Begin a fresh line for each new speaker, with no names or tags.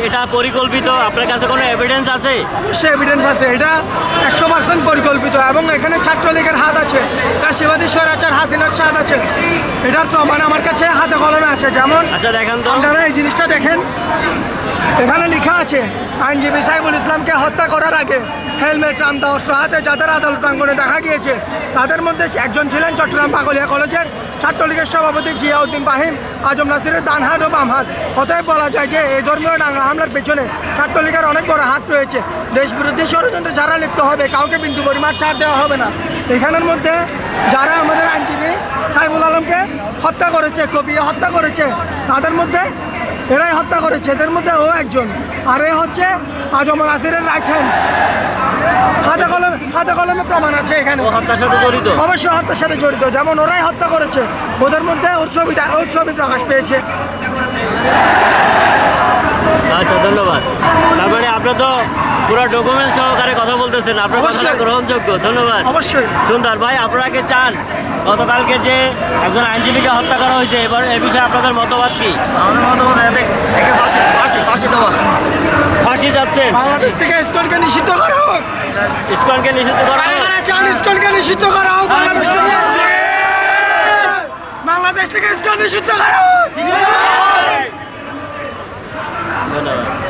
এটা পরিকল্পিত? আপনার কাছে কোনো এভিডেন্স আছে?
অবশ্যই এভিডেন্স আছে, এটা 100% পরিকল্পিত এবং এখানে ছাত্রলীগের হাত আছে, কাশিবাদী স্বৈরাচার হাসিনার হাত আছে। এটার প্রমাণ আমার কাছে হাতে কলমে আছে। যেমন
আচ্ছা দেখান তো।
আপনারা এই জিনিসটা দেখেন, এখানে লেখা আছে আইনজীবী সাইফুল ইসলামকে হত্যা করার আগে হেলমেট, রামদা, অস্ত্র হাতে যাদের আদালত প্রাঙ্গণে দেখা গিয়েছে তাদের মধ্যে একজন ছিলেন চট্টগ্রাম পাগলিয়া কলেজের ছাত্রলীগের সভাপতি জিয়াউদ্দিন ফাহিম, আজম নাসিরের ডান হাত ও বাম হাত। অতএব বলা যায় যে এই ধর্মীয় দাঙ্গা হামলার পেছনে ছাত্রলীগের অনেক বড় হাত রয়েছে। দেশ বিরোধী ষড়যন্ত্রে যারা লিপ্ত হবে কাউকে বিন্দু পরিমাণ ছাড় দেওয়া হবে না। এখানের মধ্যে যারা আমাদের আইনজীবী সাইফুল আলমকে হত্যা করেছে, কবিয়ে হত্যা করেছে, তাদের মধ্যে এরাই হত্যা করেছে, এদের মধ্যে ও একজন। আর এ হচ্ছে আজম নাসিরের রাইট হ্যান্ড। হাতে কলমে প্রমাণ আছে এখানে।
ও হত্যার সাথে জড়িত?
অবশ্যই হত্যার সাথে জড়িত। যেমন ওরাই হত্যা করেছে, ওদের মধ্যে ওর ছবি প্রকাশ পেয়েছে।
আচ্ছা ধন্যবাদ। তারপরে আপনার তো পুরো ডকুমেন্ট সহকারে কথা বলতেছেন, আপনার কথাটা
অবশ্যই।
গ্রহণযোগ্য। ধন্যবাদ।
অবশ্যই।
সুন্দর ভাই, আপনারা কি চান গতকালকে যে একজন আইনজীবীকে হত্যা করা হয়েছে, এবার এ বিষয়ে আপনাদের মতবাদ কি?
আমাদের মতামত একে ফাঁসি দেওয়া।
ফাঁসি যাচ্ছেন?
বাংলাদেশ থেকে ইসকনকে নিষিদ্ধ করা হোক।
ইসকনকে নিষিদ্ধ করা হোক।
কারা চান ইসকনকে নিষিদ্ধ করা হোক? বাংলাদেশ থেকে ইসকন নিষিদ্ধ করা হোক।